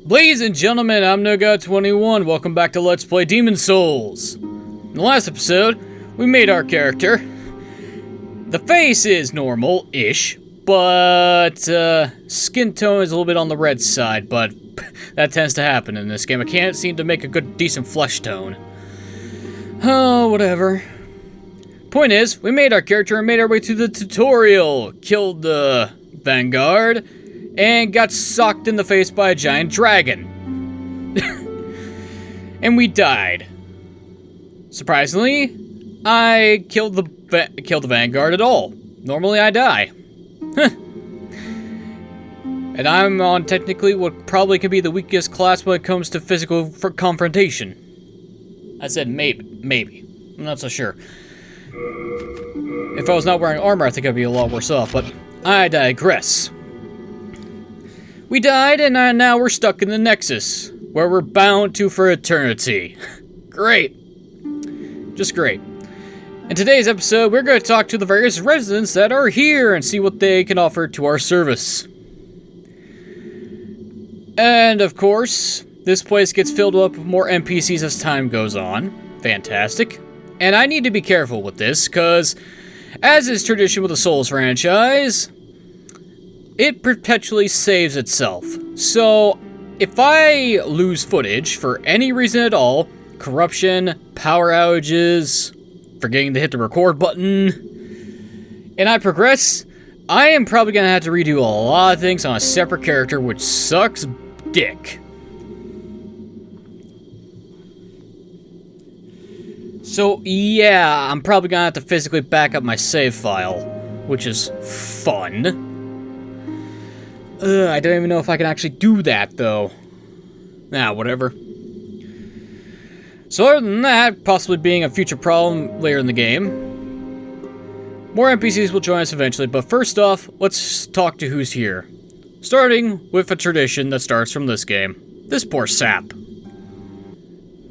Ladies and gentlemen, I'm NoGod21. Welcome back to Let's Play Demon's Souls. In the last episode, we made our character. The face is normal-ish, but skin tone is a little bit on the red side, but that tends to happen in this game. I can't seem to make a good, decent flesh tone. Oh, whatever. Point is, we made our character and made our way through the tutorial, killed the Vanguard, and got socked in the face by a giant dragon. And we died. Surprisingly, I killed the Vanguard at all. Normally I die. And I'm on technically what probably could be the weakest class when it comes to physical confrontation. I said maybe. I'm not so sure. If I was not wearing armor, I think I'd be a lot worse off, but I digress. We died, and now we're stuck in the Nexus, where we're bound to for eternity. Great. Just great. In today's episode, we're going to talk to the various residents that are here and see what they can offer to our service. And, of course, this place gets filled up with more NPCs as time goes on. Fantastic. And I need to be careful with this, because, as is tradition with the Souls franchise, it perpetually saves itself. So, if I lose footage for any reason at all, corruption, power outages, forgetting to hit the record button, and I progress, I am probably going to have to redo a lot of things on a separate character, which sucks dick. So, yeah, I'm probably going to have to physically back up my save file, which is fun. I don't even know if I can actually do that, though. Nah, whatever. So other than that, possibly being a future problem later in the game, more NPCs will join us eventually, but first off, let's talk to who's here. Starting with a tradition that starts from this game. This poor sap.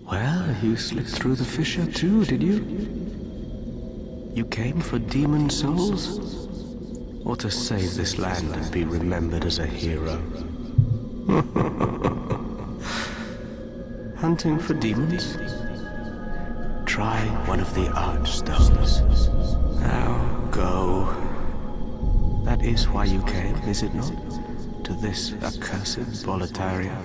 Well, you slipped through the fissure too, did you? You came for demon souls? Or to save this land and be remembered as a hero? Hunting for demons? Try one of the archstones. Now go. That is why you came, is it not? To this accursed Boletaria.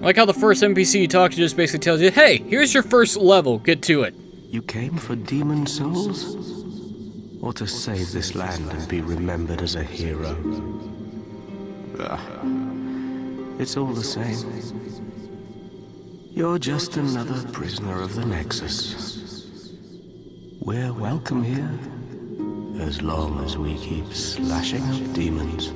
I like how the first NPC you talk to just basically tells you, hey, here's your first level, get to it. You came for demon souls? Or to save this land and be remembered as a hero? It's all the same. You're just another prisoner of the Nexus. We're welcome here, as long as we keep slashing up demons.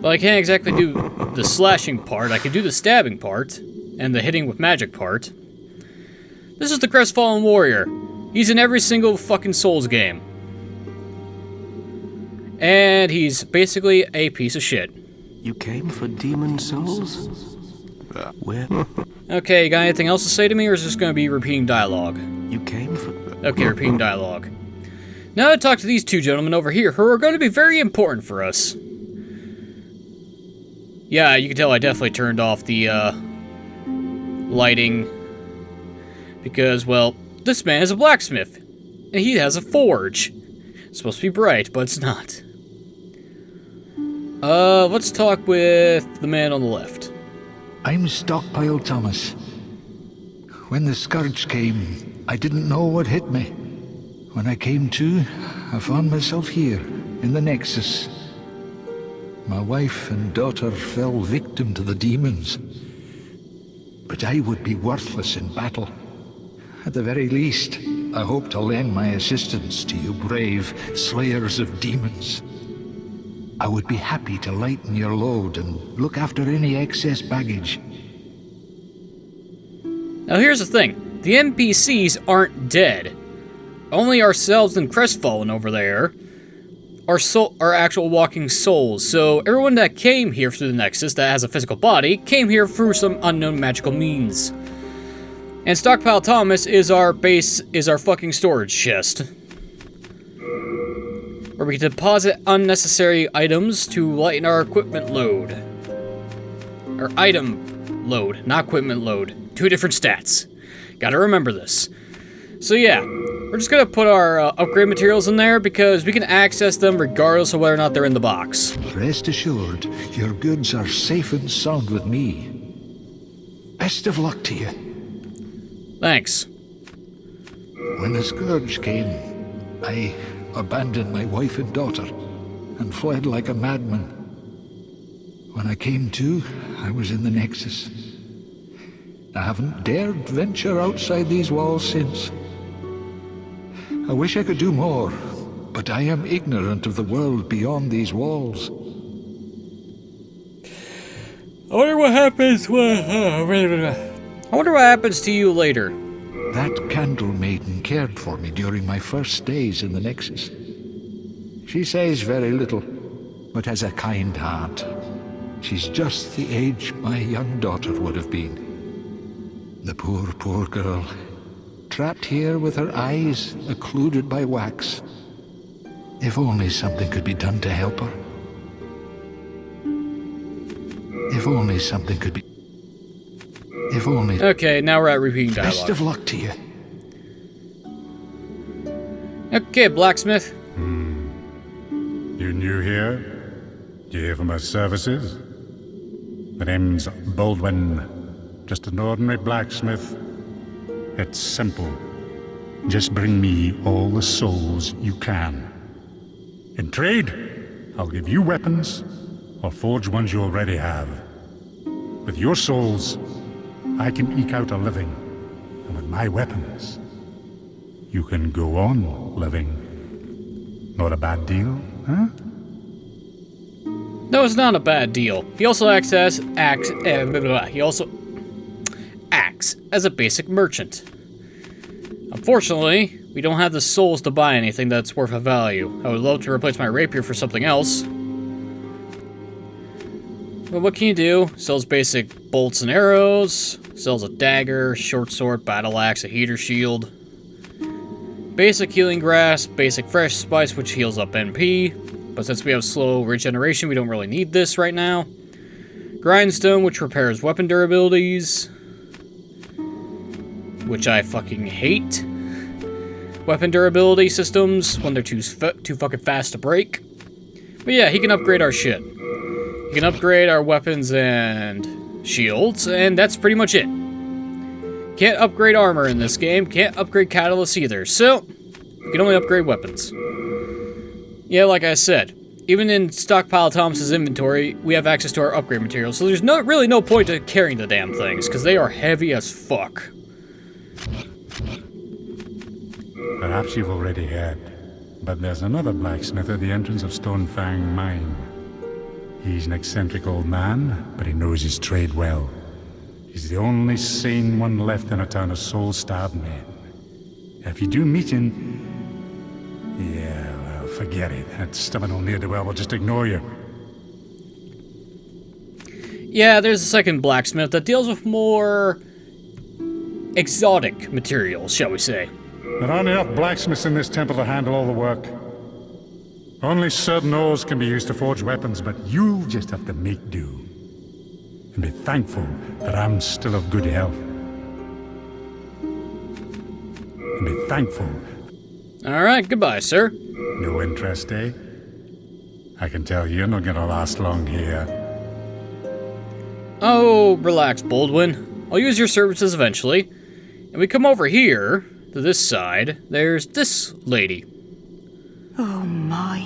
Well, I can't exactly do the slashing part. I can do the stabbing part, and the hitting with magic part. This is the Crestfallen Warrior. He's in every single fucking Souls game. And he's basically a piece of shit. You came for demon souls? Where? Okay, you got anything else to say to me, or is this going to be repeating dialogue? You came for... Okay, repeating dialogue. Now to talk to these two gentlemen over here, who are going to be very important for us. Yeah, you can tell I definitely turned off the, lighting. Because, well, this man is a blacksmith. And he has a forge. It's supposed to be bright, but it's not. Let's talk with the man on the left. I'm Stockpile Thomas. When the scourge came, I didn't know what hit me. When I came to, I found myself here, in the Nexus. My wife and daughter fell victim to the demons. But I would be worthless in battle. At the very least, I hope to lend my assistance to you brave slayers of demons. I would be happy to lighten your load and look after any excess baggage. Now here's the thing. The NPCs aren't dead. Only ourselves and Crestfallen over there are actual walking souls. So everyone that came here through the Nexus that has a physical body came here through some unknown magical means. And Stockpile Thomas is our fucking storage chest. where we can deposit unnecessary items to lighten our equipment load. or item load, not equipment load. 2 different stats. Gotta remember this. So yeah, we're just gonna put our upgrade materials in there because we can access them regardless of whether or not they're in the box. Rest assured, your goods are safe and sound with me. Best of luck to you. Thanks. When the Scourge came, I abandoned my wife and daughter and fled like a madman. When I came to, I was in the Nexus. I haven't dared venture outside these walls since. I wish I could do more, but I am ignorant of the world beyond these walls. I wonder what happens to you later. That Candle Maiden cared for me during my first days in the Nexus. She says very little, but has a kind heart. She's just the age my young daughter would have been. The poor, poor girl. Trapped here with her eyes occluded by wax. If only something could be done to help her. If only something could be... If only... Okay, now we're at repeating dialogue. Best of luck to you. Okay, Blacksmith. You new here? Do you hear from our services? My name's Baldwin. Just an ordinary blacksmith. It's simple. Just bring me all the souls you can. In trade, I'll give you weapons, or forge ones you already have. With your souls, I can eke out a living. And with my weapons, you can go on living. Not a bad deal, huh? No, it's not a bad deal. He also acts as as a basic merchant. Unfortunately, we don't have the souls to buy anything that's worth a value. I would love to replace my rapier for something else. But what can you do? Sells basic bolts and arrows, sells a dagger, short sword, battle axe, a heater shield. Basic healing grass, basic fresh spice which heals up NP. But since we have slow regeneration, we don't really need this right now. Grindstone, which repairs weapon durabilities. Which I fucking hate. Weapon durability systems when they're too fucking fast to break. But yeah, he can upgrade our shit. He can upgrade our weapons and shields, and that's pretty much it. Can't upgrade armor in this game, can't upgrade catalysts either, so you can only upgrade weapons. Yeah, like I said, even in Stockpile Thomas's inventory, we have access to our upgrade materials, so there's really no point to carrying the damn things, because they are heavy as fuck. Perhaps you've already heard, but there's another blacksmith at the entrance of Stonefang Mine. He's an eccentric old man, but he knows his trade well. He's the only sane one left in a town of soul-starved men. If you do meet him, yeah, well, forget it. That stubborn old ne'er-do-well will just ignore you. Yeah, there's a second blacksmith that deals with more exotic materials, shall we say. There aren't enough blacksmiths in this temple to handle all the work. Only certain ores can be used to forge weapons, but you'll just have to make do. And be thankful that I'm still of good health. And be thankful. Alright, goodbye, sir. No interest, eh? I can tell you're not gonna last long here. Oh, relax, Baldwin. I'll use your services eventually. And we come over here, to this side, there's this lady. Oh my.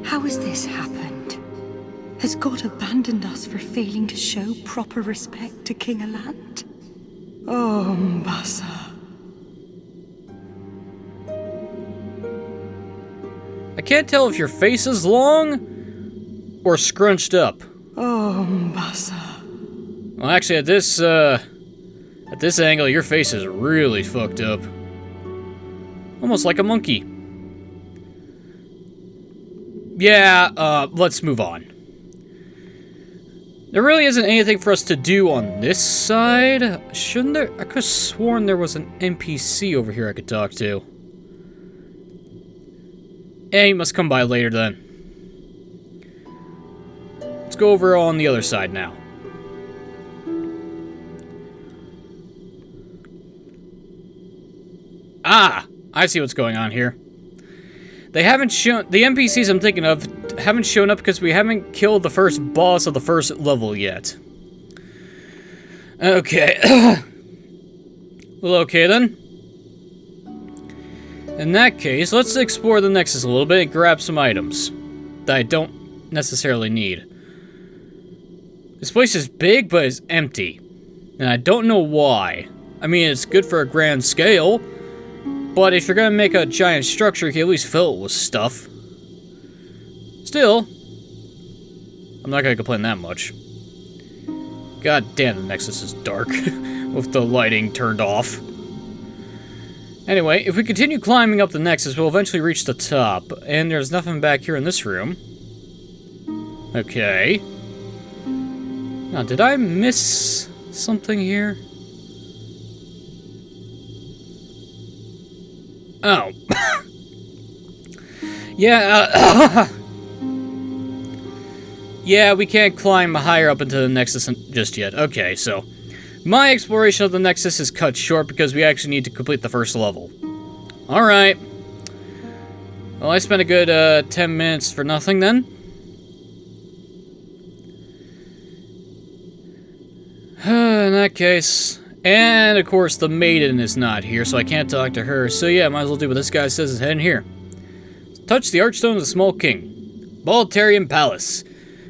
How has this happened? Has God abandoned us for failing to show proper respect to King Alant? Oh, Mbasa. I can't tell if your face is long or scrunched up. Oh, Mbasa. Well, actually, at this angle, your face is really fucked up. Almost like a monkey. Yeah, let's move on. There really isn't anything for us to do on this side. Shouldn't there? I could have sworn there was an NPC over here I could talk to. Eh, he must come by later then. Let's go over on the other side now. Ah! I see what's going on here. They haven't shown... The NPCs I'm thinking of haven't shown up because we haven't killed the first boss of the first level yet. Okay. Well, okay then. In that case, let's explore the Nexus a little bit and grab some items that I don't necessarily need. This place is big, but it's empty. And I don't know why. I mean, it's good for a grand scale, but if you're gonna make a giant structure, you can at least fill it with stuff. Still, I'm not gonna complain that much. God damn, the Nexus is dark, with the lighting turned off. Anyway, if we continue climbing up the Nexus, we'll eventually reach the top, and there's nothing back here in this room. Okay. Now, did I miss something here? Oh. Yeah, yeah, we can't climb higher up into the Nexus just yet. Okay, so my exploration of the Nexus is cut short because we actually need to complete the first level. Alright. Well, I spent a good 10 minutes for nothing then. In that case... And, of course, the maiden is not here, so I can't talk to her. So yeah, might as well do what this guy says is heading here. Touch the Archstone of the Small King. Baltarian Palace.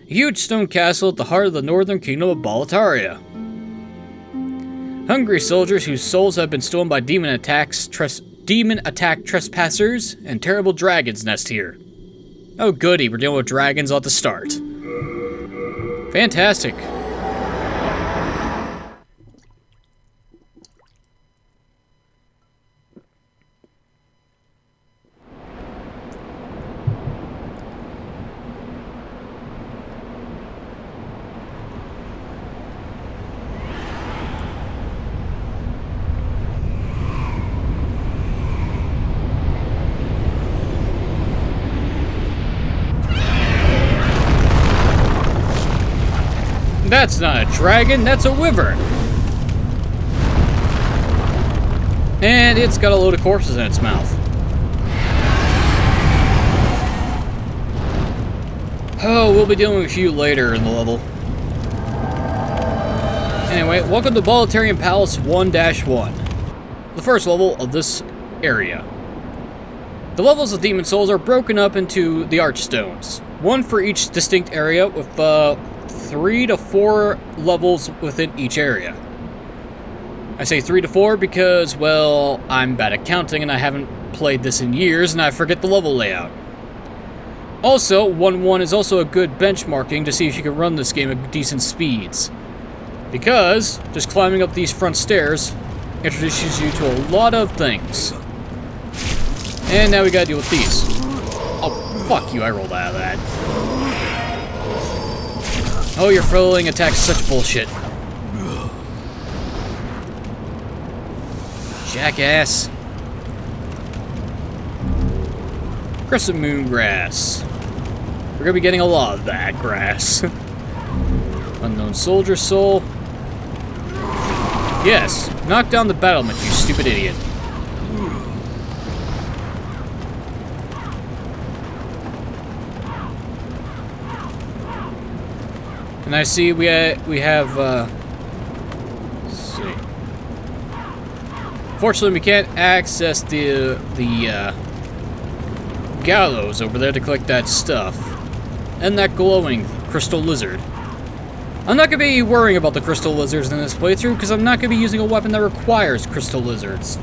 A huge stone castle at the heart of the northern kingdom of Boletaria. Hungry soldiers whose souls have been stolen by demon attack trespassers and terrible dragons nest here. Oh goody, we're dealing with dragons at the start. Fantastic. That's not a dragon, that's a wyvern. And it's got a load of corpses in its mouth. Oh, we'll be dealing with you later in the level. Anyway, welcome to Baltarian Palace 1-1. The first level of this area. The levels of Demon Souls are broken up into the Archstones. One for each distinct area with 3 to 4 levels within each area. I say 3 to 4 because, well, I'm bad at counting and I haven't played this in years and I forget the level layout. Also, 1-1 is also a good benchmarking to see if you can run this game at decent speeds. Because just climbing up these front stairs introduces you to a lot of things. And now we gotta deal with these. Oh, fuck you, I rolled out of that. Oh, your throwing attacks such bullshit. Jackass. Crescent moon grass. We're gonna be getting a lot of that grass. Unknown soldier soul. Yes, knock down the battlement, you stupid idiot. And I see we have let's see. Fortunately, we can't access the gallows over there to collect that stuff. And that glowing crystal lizard. I'm not going to be worrying about the crystal lizards in this playthrough because I'm not going to be using a weapon that requires crystal lizards.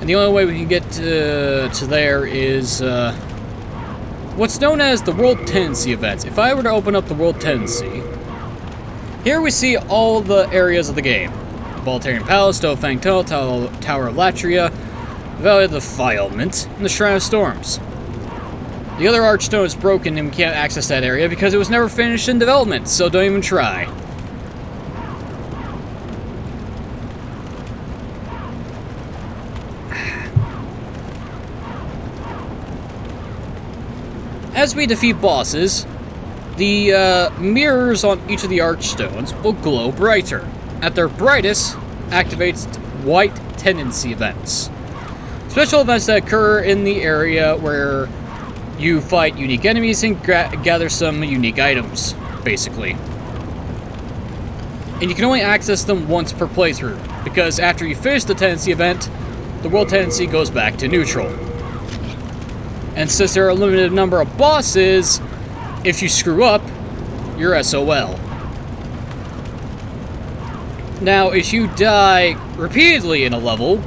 And the only way we can get to there is what's known as the World Tendency events. If I were to open up the World Tendency, here we see all the areas of the game. The Baltarian Palace, Dofang Tunnel, Tower of Latria, Valley of Defilement, and the Shrine of Storms. The other Archstone is broken and we can't access that area because it was never finished in development, so don't even try. As we defeat bosses, the mirrors on each of the Archstones will glow brighter. at their brightest, activates white tendency events. Special events that occur in the area where you fight unique enemies and gather some unique items, basically. And you can only access them once per playthrough, because after you finish the tendency event, the world tendency goes back to neutral. And since there are a limited number of bosses, if you screw up, you're SOL. Now, if you die repeatedly in a level,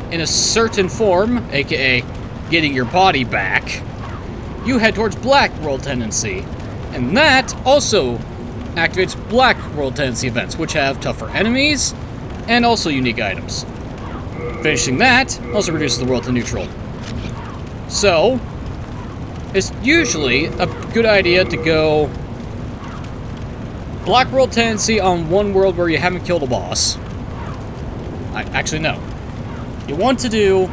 in a certain form, aka getting your body back, you head towards Black World Tendency. And that also activates Black World Tendency events, which have tougher enemies and also unique items. Finishing that also reduces the world to neutral. So, it's usually a good idea to go Black World Tendency on one world where you haven't killed a boss. Actually, no. You want to do...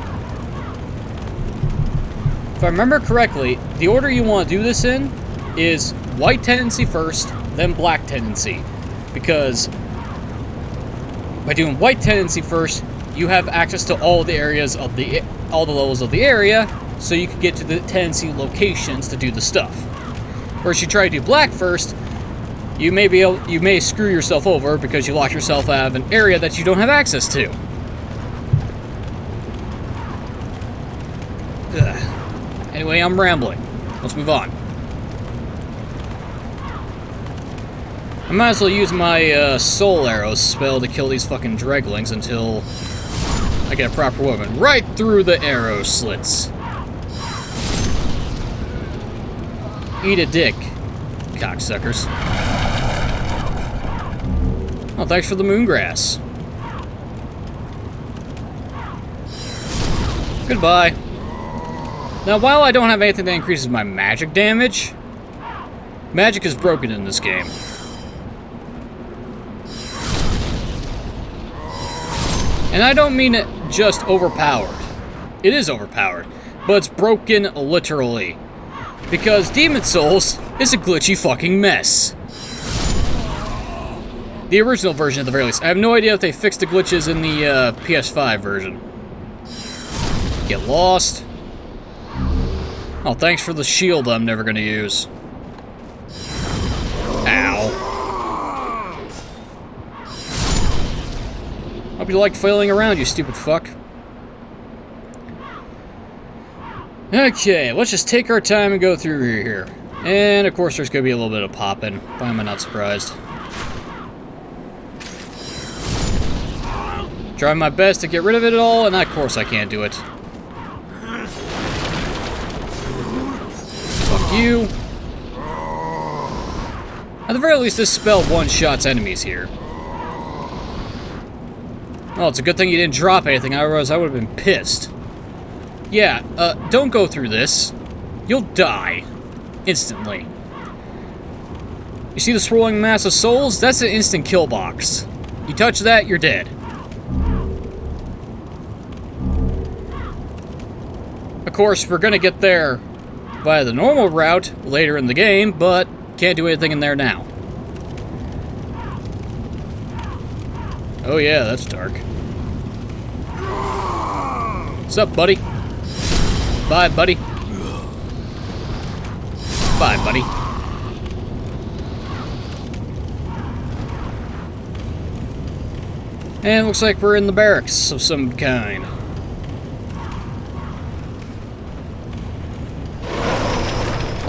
If I remember correctly, the order you want to do this in is White Tendency first, then Black Tendency. Because by doing White Tendency first, you have access to all the areas of all the levels of the area, so you can get to the tendency locations to do the stuff. Whereas you try to do Black first, you may screw yourself over because you lock yourself out of an area that you don't have access to. Ugh. Anyway, I'm rambling. Let's move on. I might as well use my soul arrows spell to kill these fucking dreglings until I get a proper weapon. Right through the arrow slits. Eat a dick, cocksuckers. Oh, thanks for the moongrass. Goodbye. Now, while I don't have anything that increases my magic damage, magic is broken in this game. And I don't mean it just overpowered. It is overpowered, but it's broken literally. Because Demon Souls is a glitchy fucking mess. The original version, at the very least. I have no idea if they fixed the glitches in the PS5 version. Get lost. Oh, thanks for the shield I'm never gonna use. Ow. Hope you liked flailing around, you stupid fuck. Okay, let's just take our time and go through here. And, of course, there's gonna be a little bit of popping. Why am I not surprised? Trying my best to get rid of it all, and of course I can't do it. Fuck you. At the very least, this spell one-shots enemies here. Well, it's a good thing you didn't drop anything, otherwise I would have been pissed. Yeah, don't go through this. You'll die. Instantly. You see the swirling mass of souls? That's an instant kill box. You touch that, you're dead. Of course, we're gonna get there via the normal route later in the game, but can't do anything in there now. Oh yeah, that's dark. What's up, buddy? Bye, buddy. Bye, buddy. And it looks like we're in the barracks of some kind.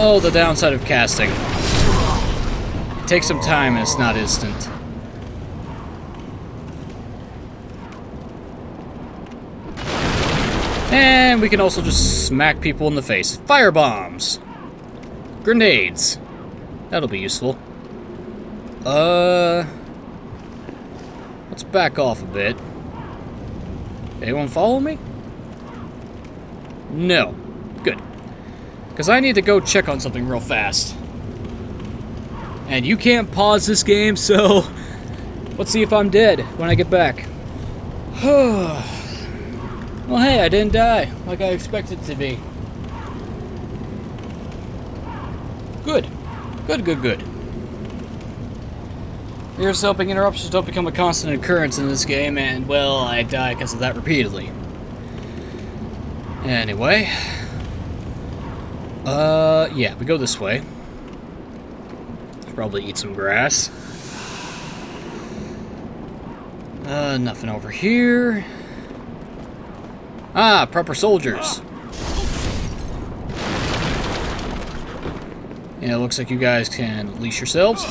Oh, the downside of casting. It takes some time and it's not instant. And we can also just smack people in the face. Fire bombs. Grenades. That'll be useful. Let's back off a bit. Anyone follow me? No. Good. Because I need to go check on something real fast. And you can't pause this game, so let's see if I'm dead when I get back. Well, hey, I didn't die like I expected to be. Good. Good, good, good. Ear-stopping interruptions don't become a constant occurrence in this game, and, well, I die because of that repeatedly. Anyway. Yeah, we go this way. Should probably eat some grass. Nothing over here. Ah, proper soldiers. Yeah, it looks like you guys can unleash yourselves.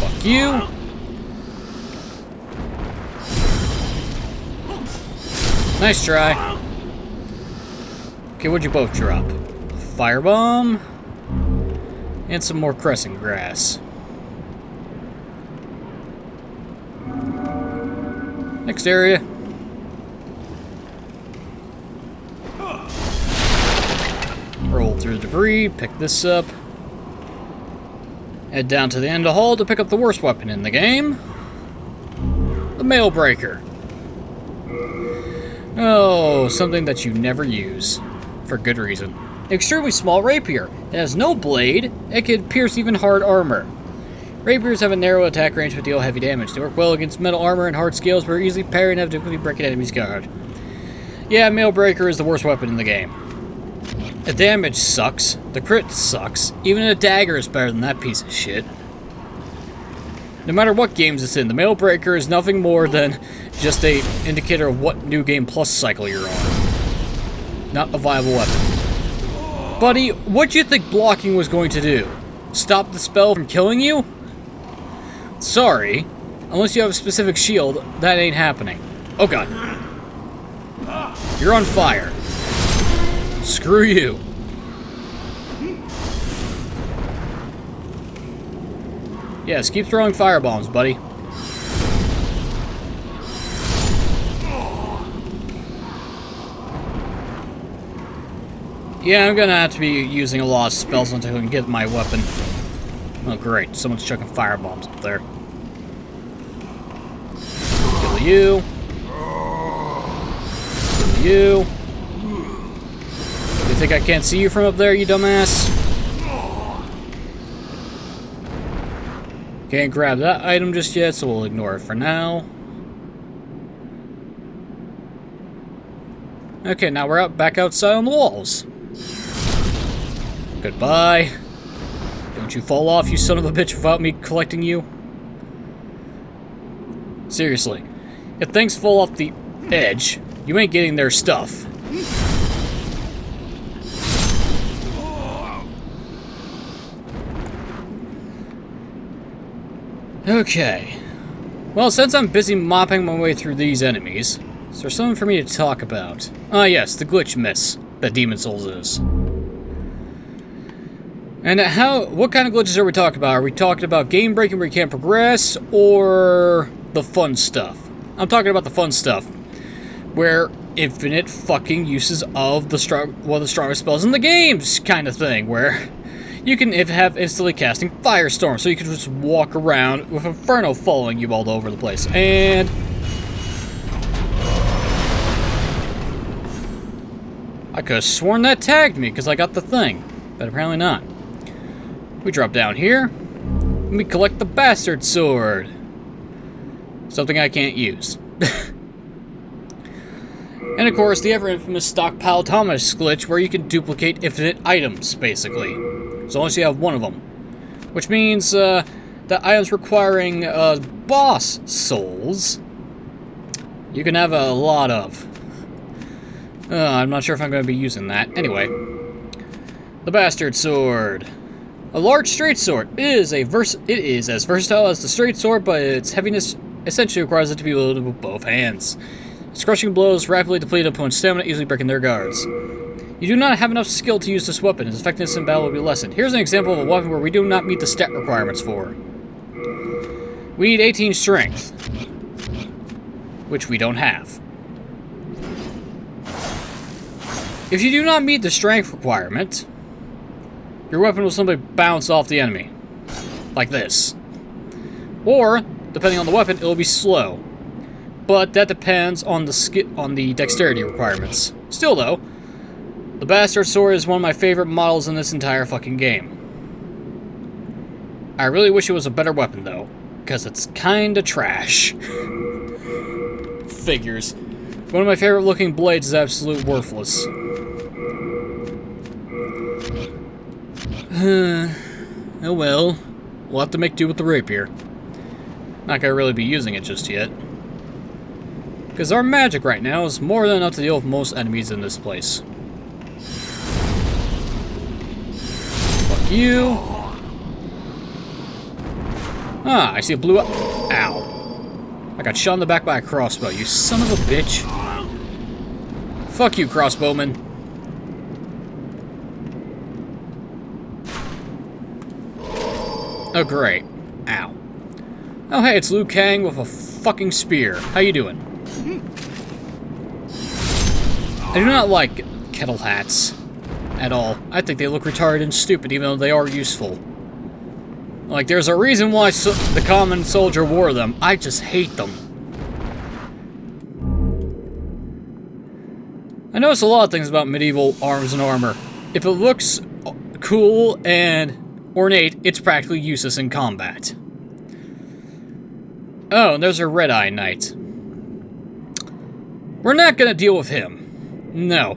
Fuck you. Nice try. Okay, what'd you both drop? Firebomb. And some more crescent grass. Next area. Roll through debris, pick this up. Head down to the end of the hall to pick up the worst weapon in the game. The Mailbreaker. Oh, something that you never use. For good reason. Extremely small rapier. It has no blade. It can pierce even hard armor. Rapiers have a narrow attack range but deal heavy damage. They work well against metal armor and hard scales, but are easily parry and have difficulty breaking enemies' guard. Yeah, Mailbreaker is the worst weapon in the game. The damage sucks. The crit sucks. Even a dagger is better than that piece of shit. No matter what games it's in, the Mailbreaker is nothing more than just a indicator of what New Game Plus cycle you're on. Not a viable weapon. Buddy, what do you think blocking was going to do? Stop the spell from killing you? Sorry. Unless you have a specific shield, that ain't happening. Oh god. You're on fire. Screw you. Yes, keep throwing firebombs, buddy. Yeah, I'm gonna have to be using a lot of spells until I can get my weapon. Oh great, someone's chucking firebombs up there. Kill you. Kill you. You think I can't see you from up there, you dumbass? Can't grab that item just yet, so we'll ignore it for now. Okay, now we're back outside on the walls. Goodbye. Don't you fall off, you son of a bitch, without me collecting you. Seriously. If things fall off the edge, you ain't getting their stuff. Okay. Well, since I'm busy mopping my way through these enemies, is there something for me to talk about? Ah, yes, the glitch miss that Demon Souls is. And what kind of glitches are we talking about? Are we talking about game breaking where you can't progress, or the fun stuff? I'm talking about the fun stuff, where infinite fucking uses of the strongest spells in the games kind of thing, where you can have instantly casting Firestorm, so you can just walk around with Inferno following you all over the place. And I could have sworn that tagged me because I got the thing, but apparently not. We drop down here, and we collect the Bastard Sword. Something I can't use. And of course, the ever-infamous Stockpile Thomas glitch, where you can duplicate infinite items, basically. As long as you have one of them. Which means that items requiring boss souls, you can have a lot of. I'm not sure if I'm going to be using that. Anyway. The Bastard Sword. A large straight sword. It is as versatile as the straight sword, but its heaviness essentially requires it to be wielded with both hands. Its crushing blows rapidly deplete opponent's stamina, easily breaking their guards. You do not have enough skill to use this weapon. Its effectiveness in battle will be lessened. Here's an example of a weapon where we do not meet the stat requirements for. We need 18 strength, which we don't have. If you do not meet the strength requirement, your weapon will simply bounce off the enemy. Like this. Or, depending on the weapon, it will be slow. But that depends on the dexterity requirements. Still though, the Bastard Sword is one of my favorite models in this entire fucking game. I really wish it was a better weapon, though, because it's kinda trash. Figures. One of my favorite looking blades is absolute worthless. Oh well. We'll have to make do with the rapier. Not gonna really be using it just yet. Because our magic right now is more than enough to deal with most enemies in this place. Fuck you. Ah, I see a blue... Ow. I got shot in the back by a crossbow, you son of a bitch. Fuck you, crossbowman. Oh, great. Ow. Oh, hey, it's Liu Kang with a fucking spear. How you doing? I do not like kettle hats at all. I think they look retarded and stupid, even though they are useful. Like, there's a reason why the common soldier wore them. I just hate them. I notice a lot of things about medieval arms and armor. If it looks cool and ornate, it's practically useless in combat. Oh, and there's a Red-Eye Knight. We're not gonna deal with him. No.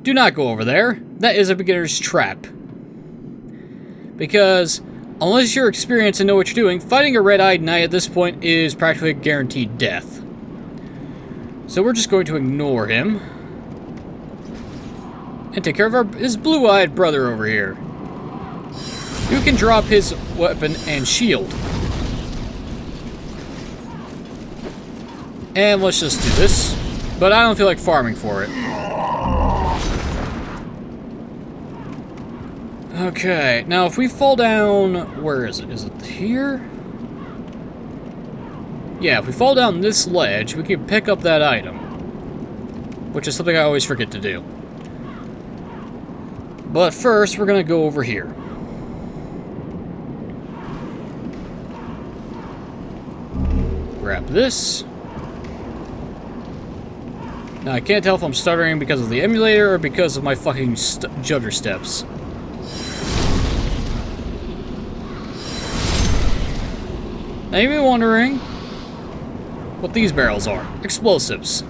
Do not go over there. That is a beginner's trap. Because, unless you're experienced and know what you're doing, fighting a Red-Eyed Knight at this point is practically a guaranteed death. So we're just going to ignore him. And take care of his blue-eyed brother over here. You can drop his weapon and shield. And let's just do this. But I don't feel like farming for it. Okay, now if we fall down... Where is it? Is it here? Yeah, if we fall down this ledge, we can pick up that item. Which is something I always forget to do. But first, we're gonna go over here. Grab this. Now, I can't tell if I'm stuttering because of the emulator or because of my fucking judder steps. Now, you may be wondering what these barrels are. Explosives.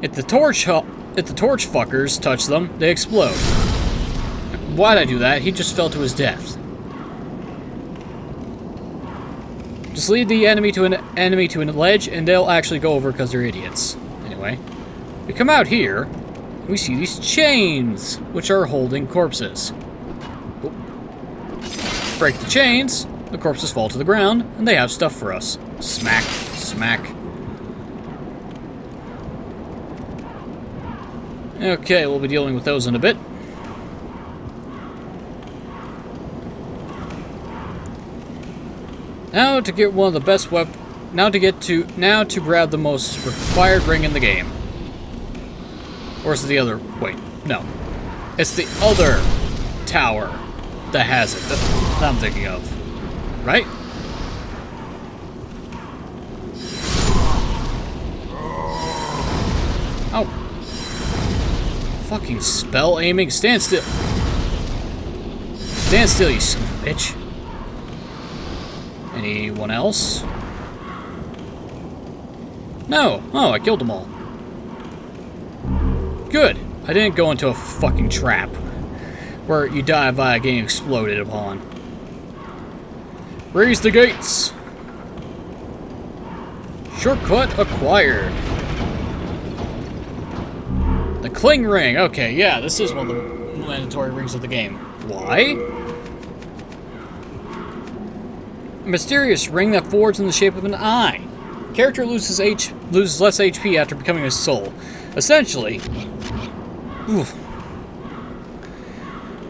If the torch fuckers touch them, they explode. Why'd I do that? He just fell to his death. Just lead the enemy to an ledge, and they'll actually go over because they're idiots. Anyway, we come out here, and we see these chains, which are holding corpses. Oop. Break the chains, the corpses fall to the ground, and they have stuff for us. Smack, smack. Okay, we'll be dealing with those in a bit. Now to get one of the best weapons. Now to grab the most required ring in the game. Or is it the other? Wait, no. It's the other tower that has it that I'm thinking of. Right? Oh. Fucking spell aiming. Stand still. Stand still, you son of a bitch. Anyone else? No. Oh, I killed them all. Good. I didn't go into a fucking trap where you die by getting exploded upon. Raise the gates. Shortcut acquired. The Cling Ring. Okay, yeah, this is one of the mandatory rings of the game. Why? A mysterious ring that forges in the shape of an eye. Character loses less HP after becoming a soul. Essentially, oof.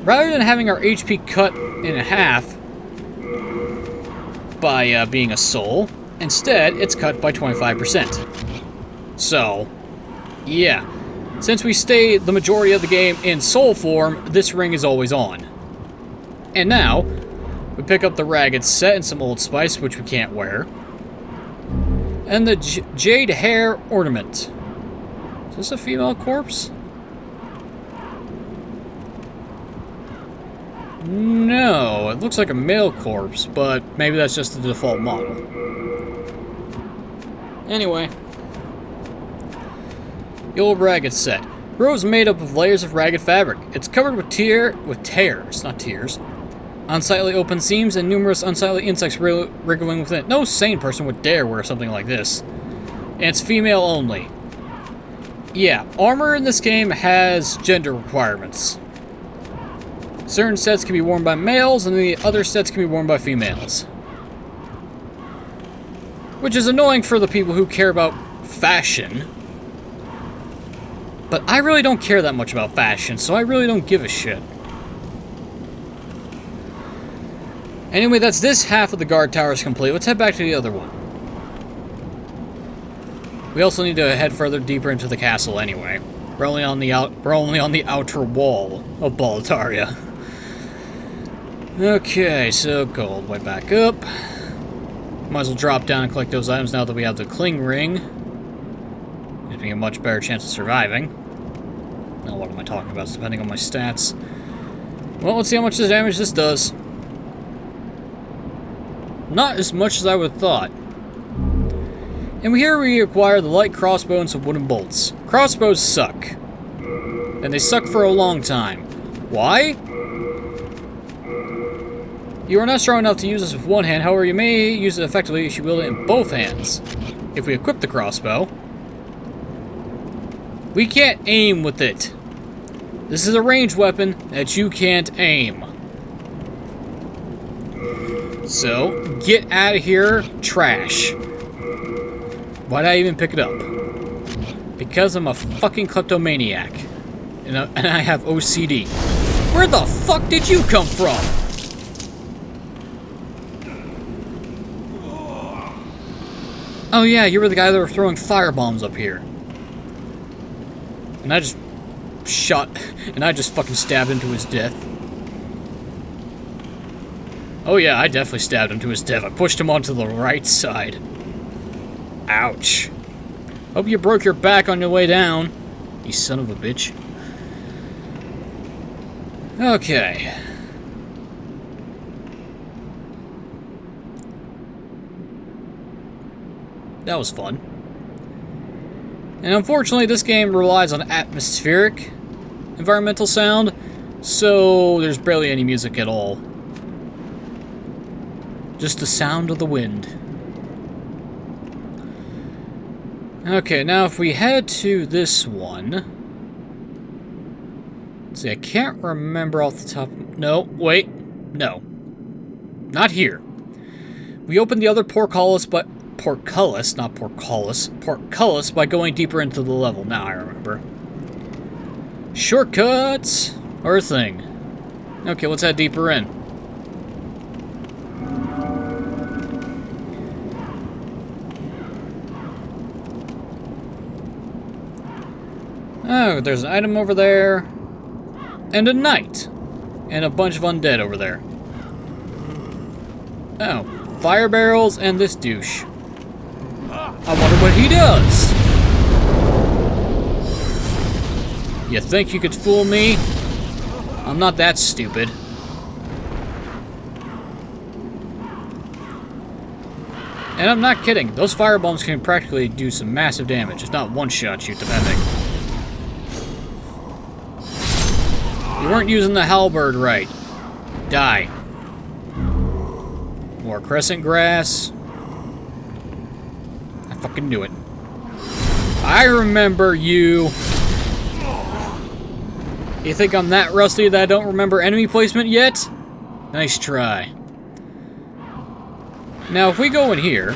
Rather than having our HP cut in half by being a soul, instead it's cut by 25%. So, yeah. Since we stay the majority of the game in soul form, this ring is always on. And now, we pick up the Ragged Set and some Old Spice, which we can't wear. And the Jade Hair Ornament. Is this a female corpse? No, it looks like a male corpse, but maybe that's just the default model. Anyway. The old ragged set. Robe is made up of layers of ragged fabric. It's covered with tears, not tears. Unsightly open seams and numerous unsightly insects wriggling within it. No sane person would dare wear something like this. And it's female only. Yeah, armor in this game has gender requirements. Certain sets can be worn by males, and the other sets can be worn by females. Which is annoying for the people who care about fashion. But I really don't care that much about fashion, so I really don't give a shit. Anyway, that's this half of the guard towers complete. Let's head back to the other one. We also need to head further deeper into the castle anyway. We're only on the outer wall of Boletaria. Okay, so go all the way back up. Might as well drop down and collect those items now that we have the Cling Ring. Gives me a much better chance of surviving. Now what am I talking about? It's depending on my stats. Well, let's see how much damage this does. Not as much as I would have thought. And here we acquire the light crossbow and some wooden bolts. Crossbows suck. And they suck for a long time. Why? You are not strong enough to use this with one hand, however you may use it effectively if you wield it in both hands. If we equip the crossbow, we can't aim with it. This is a ranged weapon that you can't aim. So, get out of here, trash. Why'd I even pick it up? Because I'm a fucking kleptomaniac. And I have OCD. Where the fuck did you come from? Oh yeah, you were the guy that were throwing firebombs up here. And I just fucking stabbed him to his death. Oh yeah, I definitely stabbed him to his death. I pushed him onto the right side. Ouch. Hope you broke your back on your way down, you son of a bitch. Okay. That was fun. And unfortunately, this game relies on atmospheric environmental sound, so there's barely any music at all. Just the sound of the wind. Okay, now if we head to this one... See, I can't remember off the top... No, wait. No. Not here. We opened the other portcullis by going deeper into the level. Now I remember. Shortcuts are a thing. Okay, let's head deeper in. Oh, there's an item over there. And a knight. And a bunch of undead over there. Oh, fire barrels and this douche. I wonder what he does. You think you could fool me? I'm not that stupid. And I'm not kidding. Those firebombs can practically do some massive damage. If not one-shot you, depending. You weren't using the halberd right. Die. More crescent grass. I fucking knew it. I remember you. You think I'm that rusty that I don't remember enemy placement yet? Nice try. Now, if we go in here,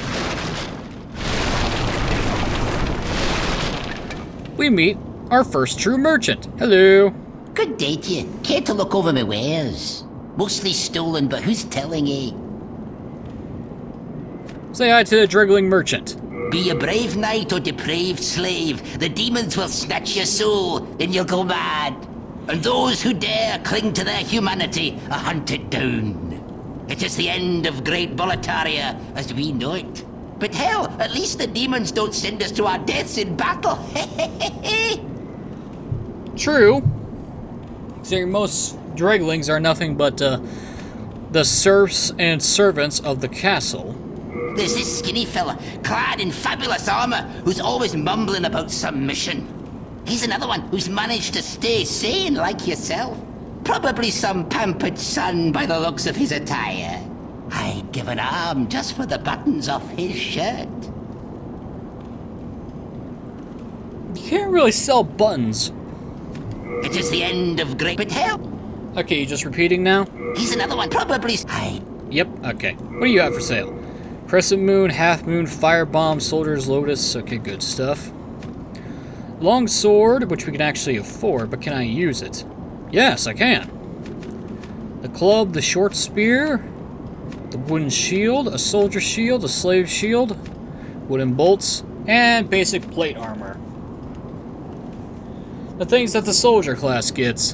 we meet our first true merchant. Hello. Good day to you. Care to look over my wares? Mostly stolen, but who's telling ye? Say hi to the driggling merchant. Be a brave knight or depraved slave, the demons will snatch your soul, then you'll go mad. And those who dare cling to their humanity are hunted down. It is the end of great Boletaria as we know it. But hell, at least the demons don't send us to our deaths in battle. True. Considering most Dreglings are nothing but the serfs and servants of the castle. There's this skinny fella, clad in fabulous armor, who's always mumbling about some mission. He's another one who's managed to stay sane like yourself. Probably some pampered son by the looks of his attire. I'd give an arm just for the buttons off his shirt. You can't really sell buttons. It is the end of great but hell. Okay, you just repeating now? He's another one, probably. Yep, okay. What do you have for sale? Crescent moon, half moon, firebomb, soldier's lotus. Okay, good stuff. Long sword, which we can actually afford, but can I use it? Yes, I can. The club, the short spear, the wooden shield, a soldier shield, a slave shield, wooden bolts, and basic plate armor. The things that the soldier class gets.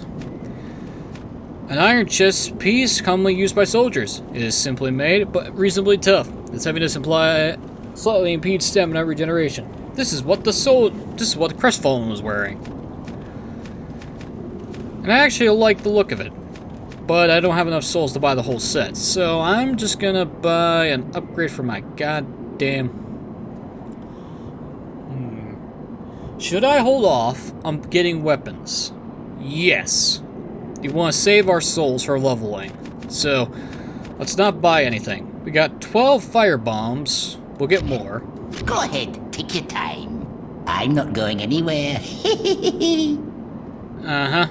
An iron chest piece commonly used by soldiers. It is simply made, but reasonably tough. Its heaviness slightly impedes stamina regeneration. This is what the Crestfallen was wearing. And I actually like the look of it. But I don't have enough souls to buy the whole set, so I'm just gonna buy an upgrade for my goddamn... Should I hold off on getting weapons? Yes. We want to save our souls for leveling. So, let's not buy anything. We got 12 fire bombs. We'll get more. Go ahead, take your time. I'm not going anywhere. Uh-huh.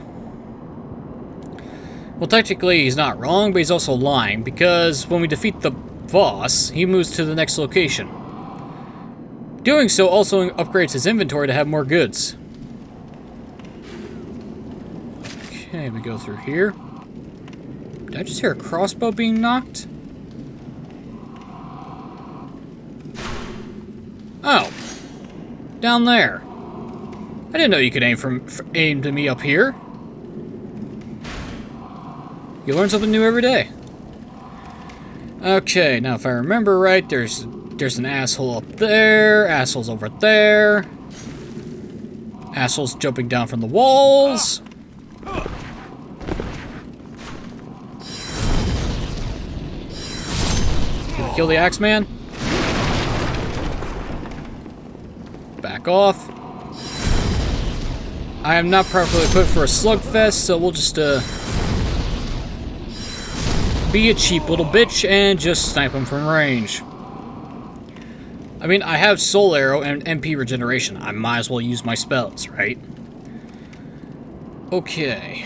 Well, technically, he's not wrong, but he's also lying, because when we defeat the boss, he moves to the next location. Doing so also upgrades his inventory to have more goods. Okay, we go through here. Did I just hear a crossbow being knocked? Oh. Down there. I didn't know you could aim to me up here. You learn something new every day. Okay, now if I remember right, there's an asshole up there, assholes over there, assholes jumping down from the walls. Did we kill the Axeman? Back off. I am not properly equipped for a slugfest, so we'll just be a cheap little bitch and just snipe him from range. I mean, I have Soul Arrow and MP regeneration. I might as well use my spells, right? Okay.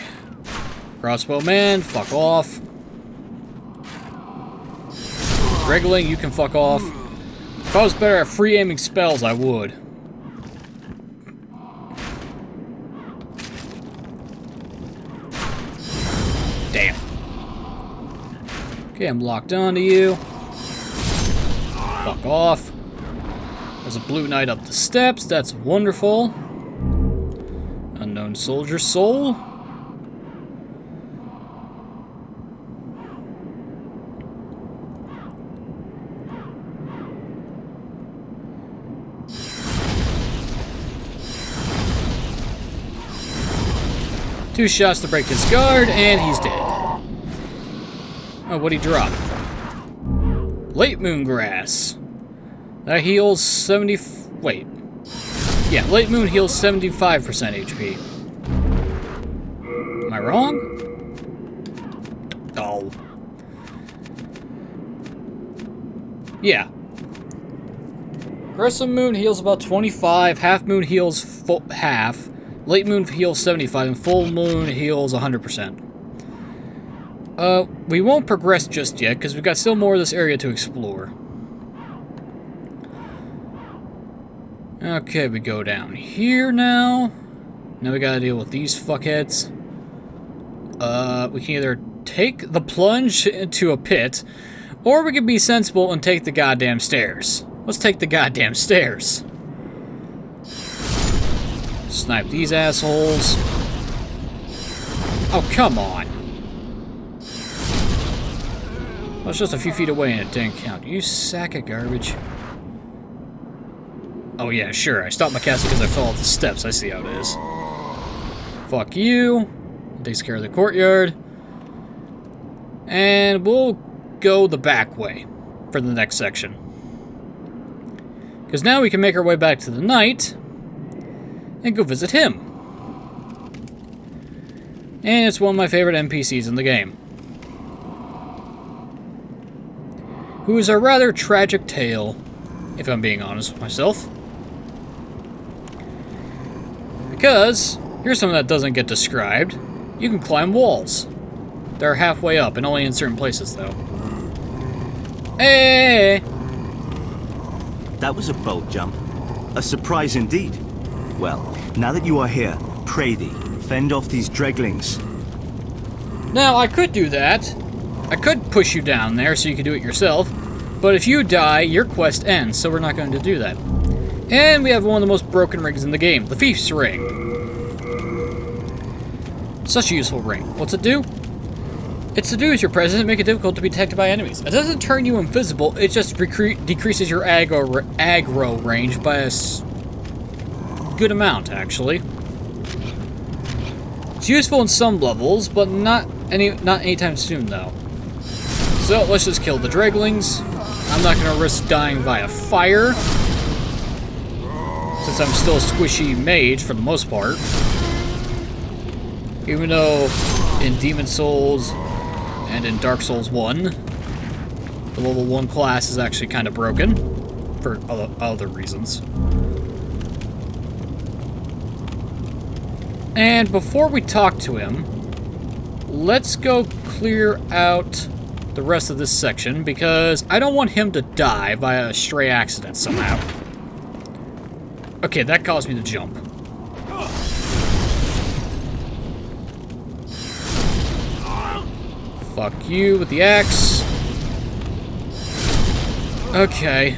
Crossbow man, fuck off. Regling, you can fuck off. If I was better at free aiming spells, I would. Damn. Okay, I'm locked onto you. Fuck off. There's a blue knight up the steps. That's wonderful. Unknown soldier soul. Two shots to break his guard, and he's dead. Oh, what'd he drop? Late moon grass. That heals 70... Wait. Yeah, late moon heals 75% HP. Am I wrong? Oh. Yeah. Crescent moon heals about 25, half moon heals half, late moon heals 75, and full moon heals 100%. We won't progress just yet, because we've got still more of this area to explore. Okay, we go down here now. Now we gotta deal with these fuckheads. We can either take the plunge into a pit, or we can be sensible and take the goddamn stairs. Let's take the goddamn stairs. Snipe these assholes. Oh, come on. I was just a few feet away and it didn't count. You sack of garbage. Oh yeah, sure. I stopped my castle because I fell off the steps. I see how it is. Fuck you. Takes care of the courtyard. And we'll go the back way for the next section. Because now we can make our way back to the knight and go visit him. And it's one of my favorite NPCs in the game. Who is a rather tragic tale, if I'm being honest with myself. Because, here's something that doesn't get described. You can climb walls. They're halfway up, and only in certain places, though. Hey! That was a bold jump. A surprise indeed. Well, now that you are here, pray thee, fend off these dreglings. Now, I could do that. I could push you down there so you could do it yourself. But if you die, your quest ends, so we're not going to do that. And we have one of the most broken rings in the game, the Thieves Ring. Such a useful ring. What's it do? It's to do with your presence and make it difficult to be detected by enemies. It doesn't turn you invisible, it just decreases your aggro range by a good amount, actually. It's useful in some levels, but not anytime soon, though. So, let's just kill the dreglings. I'm not going to risk dying via fire, since I'm still a squishy mage for the most part. Even though in Demon Souls and in Dark Souls 1, the level 1 class is actually kind of broken for other reasons. And before we talk to him, let's go clear out the rest of this section, because I don't want him to die via a stray accident somehow. Okay, that caused me to jump. Fuck you with the axe. Okay.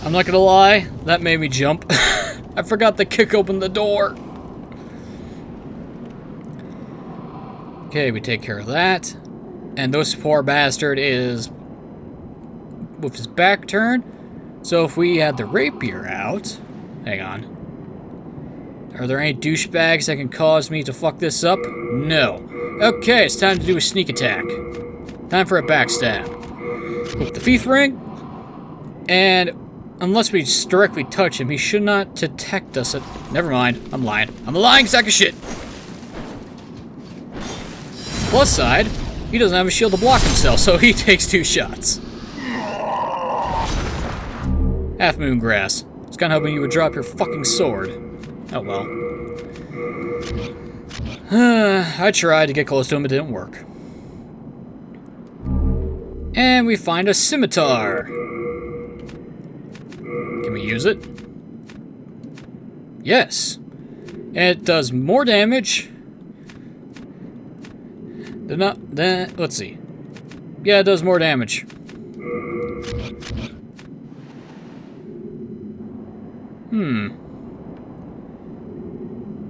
I'm not gonna lie, that made me jump. I forgot to kick open the door. Okay, we take care of that. And this poor bastard is with his back turned. So if we had the rapier out... Hang on. Are there any douchebags that can cause me to fuck this up? No. Okay, it's time to do a sneak attack. Time for a backstab. With the Thieves Ring. And unless we directly touch him, he should not detect us. Never mind. I'm lying. I'm a lying sack of shit. Plus side, he doesn't have a shield to block himself, so he takes 2 shots. Half Moon Grass. I was kind of hoping you would drop your fucking sword. Oh well. I tried to get close to him, it didn't work. And we find a scimitar. Can we use it? Yes. And it does more damage. Let's see. Yeah, it does more damage.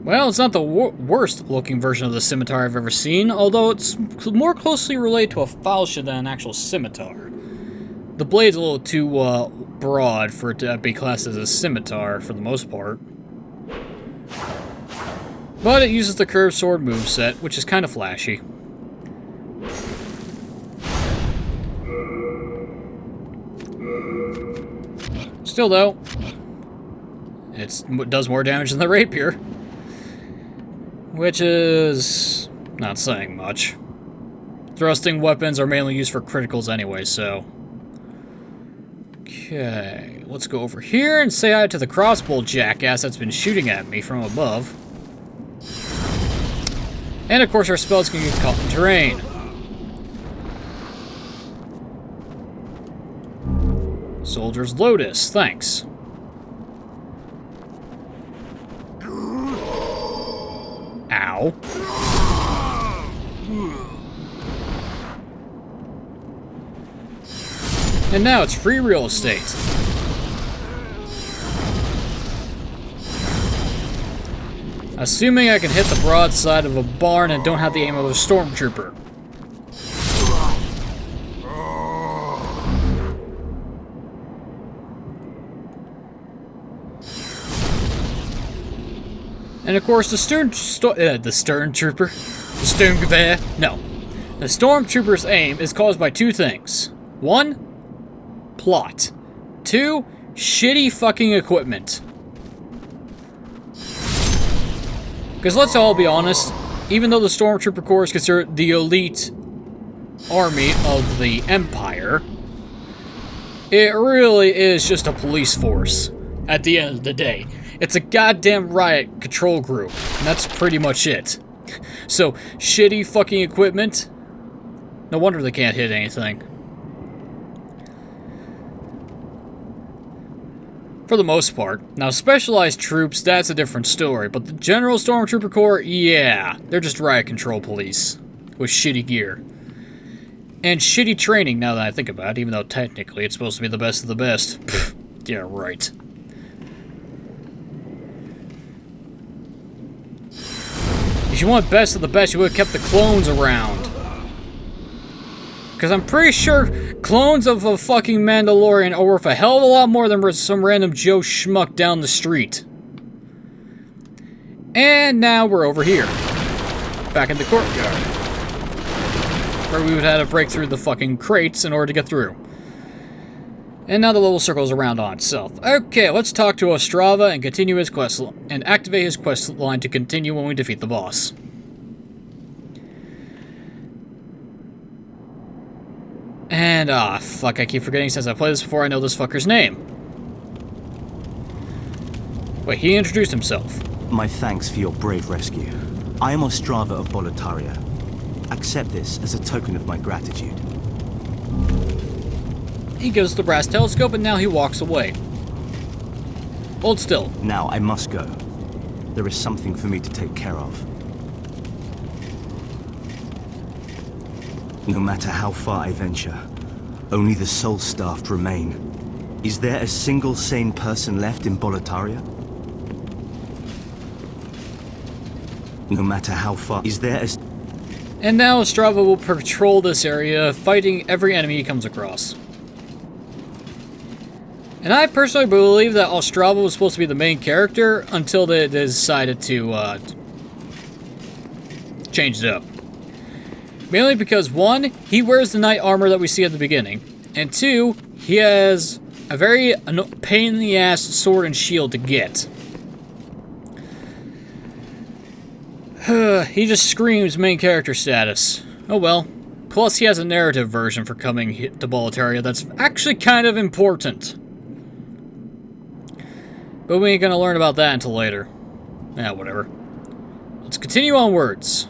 Well, it's not the worst looking version of the scimitar I've ever seen, although it's more closely related to a falchion than an actual scimitar. The blade's a little too broad for it to be classed as a scimitar for the most part. But it uses the curved sword moveset, which is kind of flashy. Still though, it does more damage than the rapier. Which is not saying much. Thrusting weapons are mainly used for criticals anyway, so... Okay, let's go over here and say hi to the crossbow jackass that's been shooting at me from above. And of course our spells can get caught in terrain. Soldier's Lotus, thanks. Ow. And now it's free real estate. Assuming I can hit the broadside of a barn and don't have the aim of a stormtrooper. And of course, the Stormtrooper, no, The stormtrooper's aim is caused by two things. 1, plot. 2, shitty fucking equipment. Because let's all be honest, even though the Stormtrooper Corps is considered the elite army of the Empire, it really is just a police force at the end of the day. It's a goddamn riot control group, and that's pretty much it. So, shitty fucking equipment, no wonder they can't hit anything. For the most part. Now, specialized troops, that's a different story, but the General Stormtrooper Corps, yeah, they're just riot control police with shitty gear. And shitty training, now that I think about it, even though technically it's supposed to be the best of the best. Pfft, yeah, right. If you want best of the best, you would have kept the clones around. Because I'm pretty sure clones of a fucking Mandalorian are worth a hell of a lot more than some random Joe Schmuck down the street. And now we're over here. Back in the courtyard. Where we would have to break through the fucking crates in order to get through. And now the level circles around on itself. Okay, let's talk to Ostrava and continue his quest and activate his quest line to continue when we defeat the boss. And, fuck, I keep forgetting since I played this before I know this fucker's name. Wait, he introduced himself. My thanks for your brave rescue. I am Ostrava of Boletaria. Accept this as a token of my gratitude. He gives the brass telescope and now he walks away. Hold still. Now I must go. There is something for me to take care of. No matter how far I venture, only the soul-starved remain. Is there a single sane person left in Boletaria? No matter how far, is there a... And now Ostrava will patrol this area, fighting every enemy he comes across. And I personally believe that Ostrava was supposed to be the main character until they decided to change it up. Mainly because, 1, he wears the knight armor that we see at the beginning, and 2, he has a very pain-in-the-ass sword and shield to get. He just screams main character status. Oh well. Plus, he has a narrative version for coming to Boletaria that's actually kind of important. But we ain't gonna learn about that until later. Yeah, whatever. Let's continue onwards.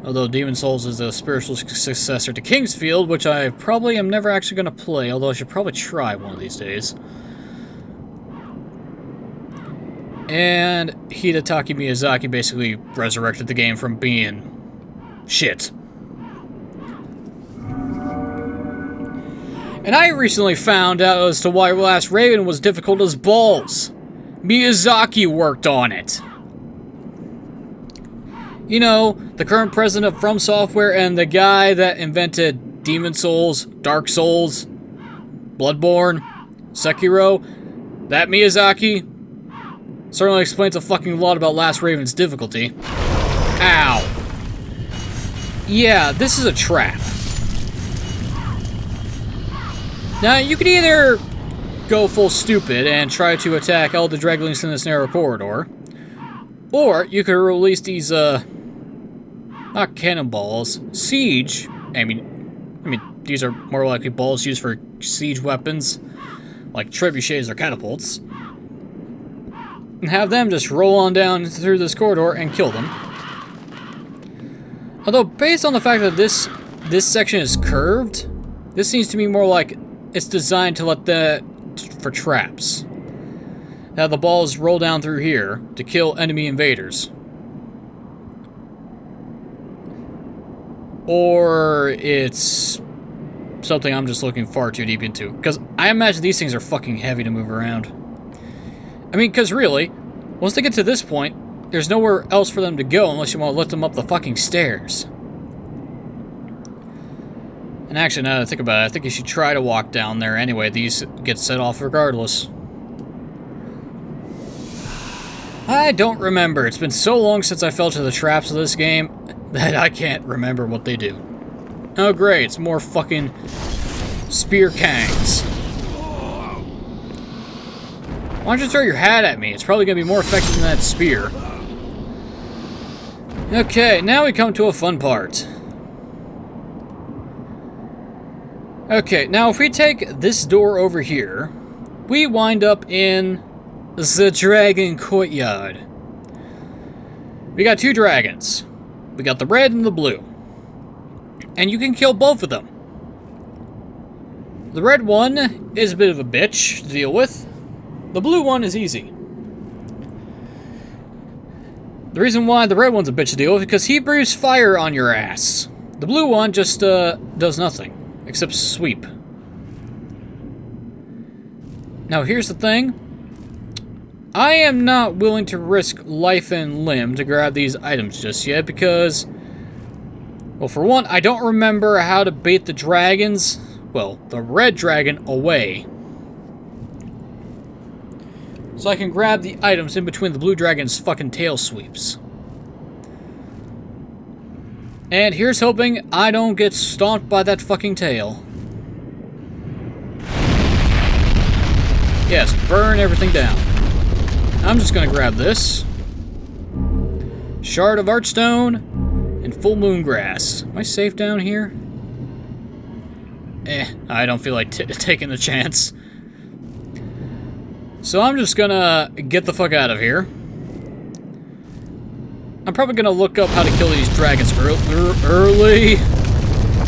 Although Demon Souls is a spiritual successor to Kingsfield, which I probably am never actually going to play, although I should probably try one of these days. And Hidetaka Miyazaki basically resurrected the game from being shit. And I recently found out as to why Last Raven was difficult as balls. Miyazaki worked on it. You know, the current president of From Software and the guy that invented Demon Souls, Dark Souls, Bloodborne, Sekiro, that Miyazaki certainly explains a fucking lot about Last Raven's difficulty. Ow. Yeah, this is a trap. Now, you could either go full stupid and try to attack all the Draglings in this narrow corridor, or you could release these, not cannonballs, siege. I mean, these are more likely balls used for siege weapons, like trebuchets or catapults, and have them just roll on down through this corridor and kill them. Although, based on the fact that this section is curved, this seems to me more like it's designed to let for traps. Now the balls roll down through here to kill enemy invaders. Or it's something I'm just looking far too deep into. Because I imagine these things are fucking heavy to move around. I mean, because really, once they get to this point, there's nowhere else for them to go unless you want to lift them up the fucking stairs. And actually, now that I think about it, I think you should try to walk down there anyway. These get set off regardless. I don't remember. It's been so long since I fell to the traps of this game. that I can't remember what they do. Oh great, it's more fucking spear kangs. Why don't you throw your hat at me? It's probably going to be more effective than that spear. Okay, now we come to a fun part. Okay, now if we take this door over here, we wind up in the Dragon Courtyard. We got 2 dragons. We got the red and the blue. And you can kill both of them. The red one is a bit of a bitch to deal with. The blue one is easy. The reason why the red one's a bitch to deal with is because he breathes fire on your ass. The blue one just does nothing, except sweep. Now here's the thing. I am not willing to risk life and limb to grab these items just yet because, well, for one, I don't remember how to bait the dragons, well, the red dragon away. So I can grab the items in between the blue dragon's fucking tail sweeps. And here's hoping I don't get stomped by that fucking tail. Yes, burn everything down. I'm just gonna grab this. Shard of Archstone and Full Moon Grass. Am I safe down here? I don't feel like taking the chance. So I'm just gonna get the fuck out of here. I'm probably gonna look up how to kill these dragons early,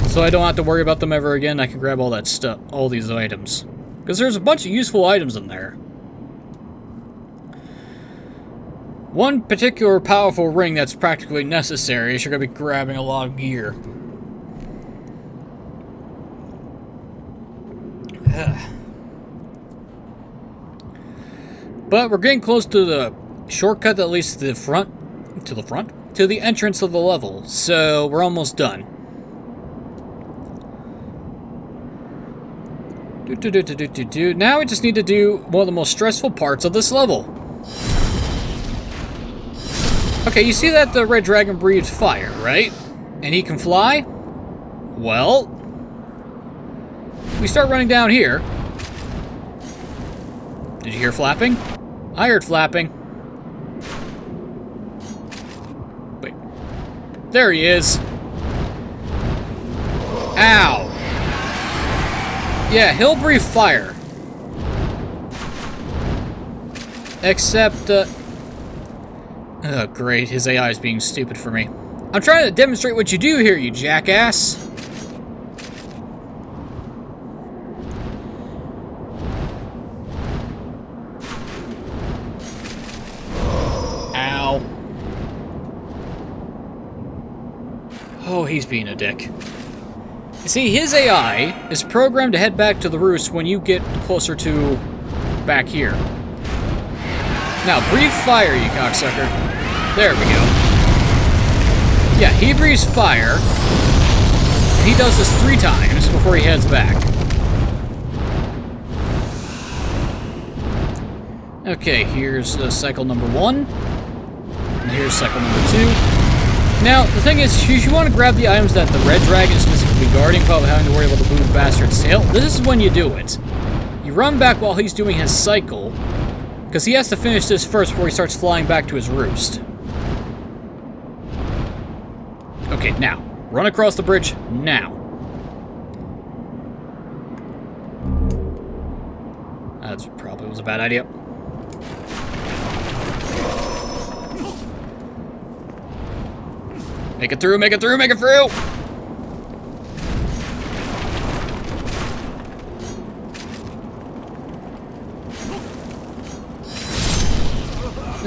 so I don't have to worry about them ever again. I can grab all that stuff, all these items. Because there's a bunch of useful items in there. One particular powerful ring that's practically necessary is you're gonna be grabbing a lot of gear. But we're getting close to the shortcut that leads to the entrance of the level, so we're almost done. Now we just need to do one of the most stressful parts of this level. Okay, you see that the red dragon breathes fire, right? And he can fly? Well, we start running down here. Did you hear flapping? I heard flapping. Wait. There he is. Ow. Yeah, he'll breathe fire. Except, oh, great. His AI is being stupid for me. I'm trying to demonstrate what you do here, you jackass. Ow. Oh, he's being a dick. You see, his AI is programmed to head back to the roost when you get closer to back here. Now, breathe fire, you cocksucker. There we go. Yeah, he breathes fire. He does this 3 times before he heads back. Okay, here's cycle number 1. And here's cycle number 2. Now, the thing is, if you want to grab the items that the red dragon is specifically guarding, without having to worry about the blue bastard's tail, this is when you do it. You run back while he's doing his cycle, because he has to finish this first before he starts flying back to his roost. Okay, now, run across the bridge now. That probably was a bad idea. Make it through, make it through, make it through!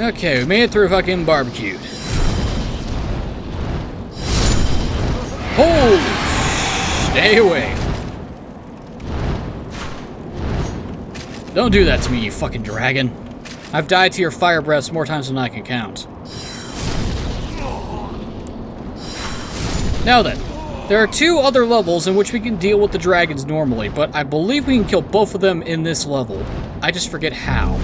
Okay, we made it through fucking barbecued. Holy stay away. Don't do that to me, you fucking dragon. I've died to your fire breaths more times than I can count. Now then, there are 2 other levels in which we can deal with the dragons normally, but I believe we can kill both of them in this level. I just forget how.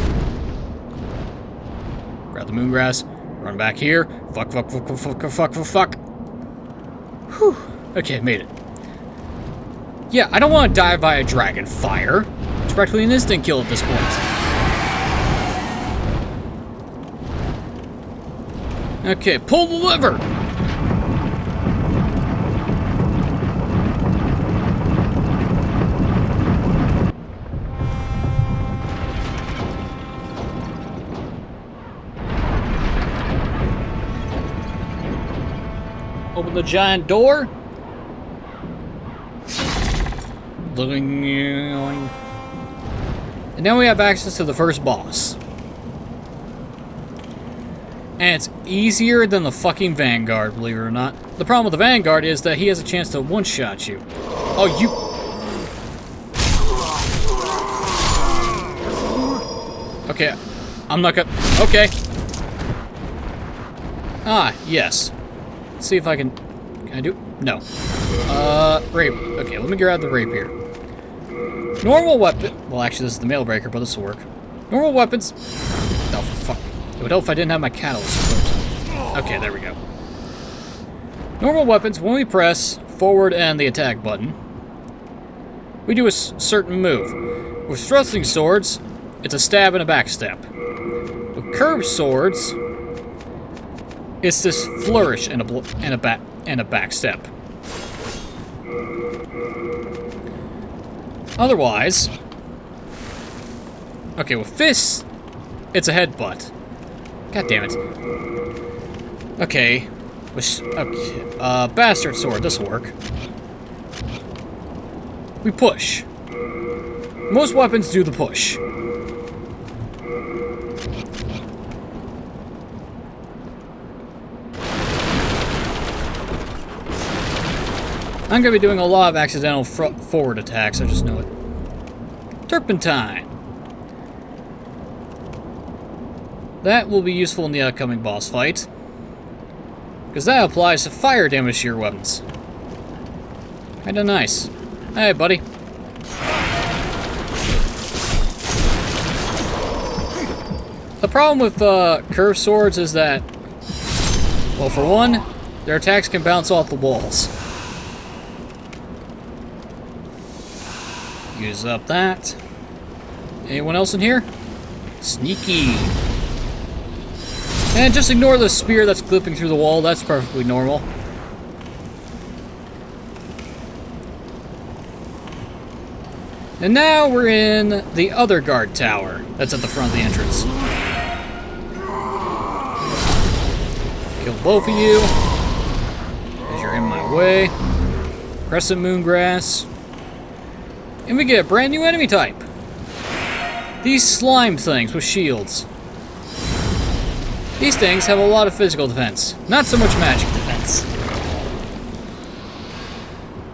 Grab the moongrass, run back here. Fuck. Whew. Okay, made it. Yeah, I don't want to die by a dragon fire. It's practically an instant kill at this point. Okay, pull the lever! Open the giant door. And now we have access to the first boss. And it's easier than the fucking Vanguard, believe it or not. The problem with the Vanguard is that he has a chance to one-shot you. Oh, you... Okay, I'm not gonna... Okay. Ah, yes. Let's see if I can... Can I do... No. Rape. Okay, let me grab the rapier. Normal weapon... Well, actually, this is the Mailbreaker, but this will work. Normal weapons... Oh, fuck. It would help if I didn't have my catalyst equipped. Okay, there we go. Normal weapons, when we press forward and the attack button, we do a certain move. With thrusting swords, it's a stab and a backstab. With curved swords, it's this flourish and a backstep. Otherwise, okay, with fists, it's a headbutt. God damn it. Okay, bastard sword. This will work. We push. Most weapons do the push. I'm going to be doing a lot of accidental forward attacks, I just know it. Turpentine. That will be useful in the upcoming boss fight, because that applies to fire damage to your weapons. Kinda nice. Hey, buddy. The problem with curved swords is that, well, for one, their attacks can bounce off the walls. Use up that. Anyone else in here? Sneaky. And just ignore the spear that's clipping through the wall. That's perfectly normal. And now we're in the other guard tower that's at the front of the entrance. Kill both of you as you're in my way. Crescent Moongrass. And we get a brand new enemy type. These slime things with shields. These things have a lot of physical defense, not so much magic defense.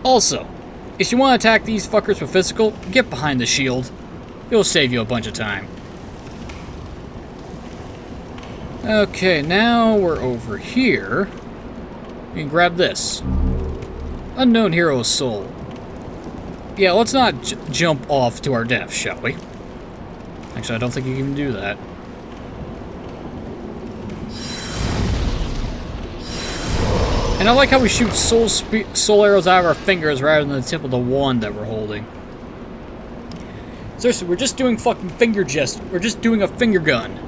Also, if you want to attack these fuckers with physical, get behind the shield. It'll save you a bunch of time. Okay, now we're over here. We can grab this. Unknown Hero's Soul. Yeah, let's not jump off to our death, shall we? Actually, I don't think you can do that. And I like how we shoot soul arrows out of our fingers rather than the tip of the wand that we're holding. Seriously, we're just doing fucking finger gest. We're just doing a finger gun.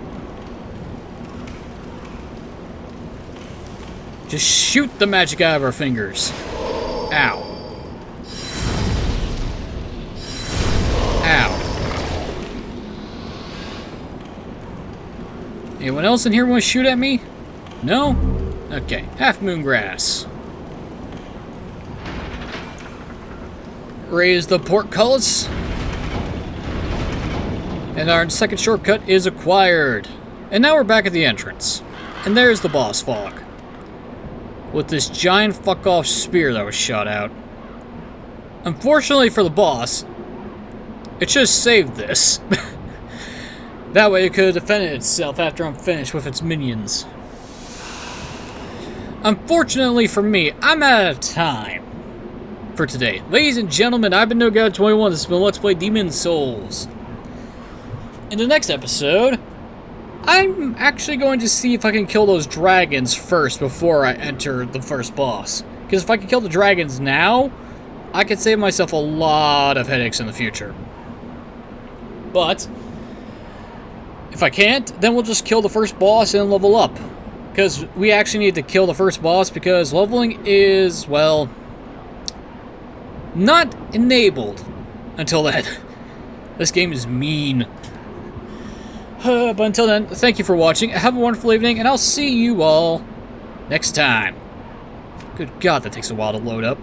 Just shoot the magic out of our fingers. Ow. Ow. Anyone else in here want to shoot at me? No? Okay, Half Moon Grass. Raise the portcullis. And our second shortcut is acquired. And now we're back at the entrance. And there's the boss fog. With this giant fuck-off spear that was shot out. Unfortunately for the boss, it just saved this. That way it could have defended itself after I'm finished with its minions. Unfortunately for me, I'm out of time for today. Ladies and gentlemen, I've been NoGod21. This has been Let's Play Demon's Souls. In the next episode, I'm actually going to see if I can kill those dragons first before I enter the first boss. Because if I can kill the dragons now, I could save myself a lot of headaches in the future. But if I can't, then we'll just kill the first boss and level up. Because we actually need to kill the first boss because leveling is, well, not enabled until then. This game is mean. But until then, thank you for watching. Have a wonderful evening, and I'll see you all next time. Good God, that takes a while to load up.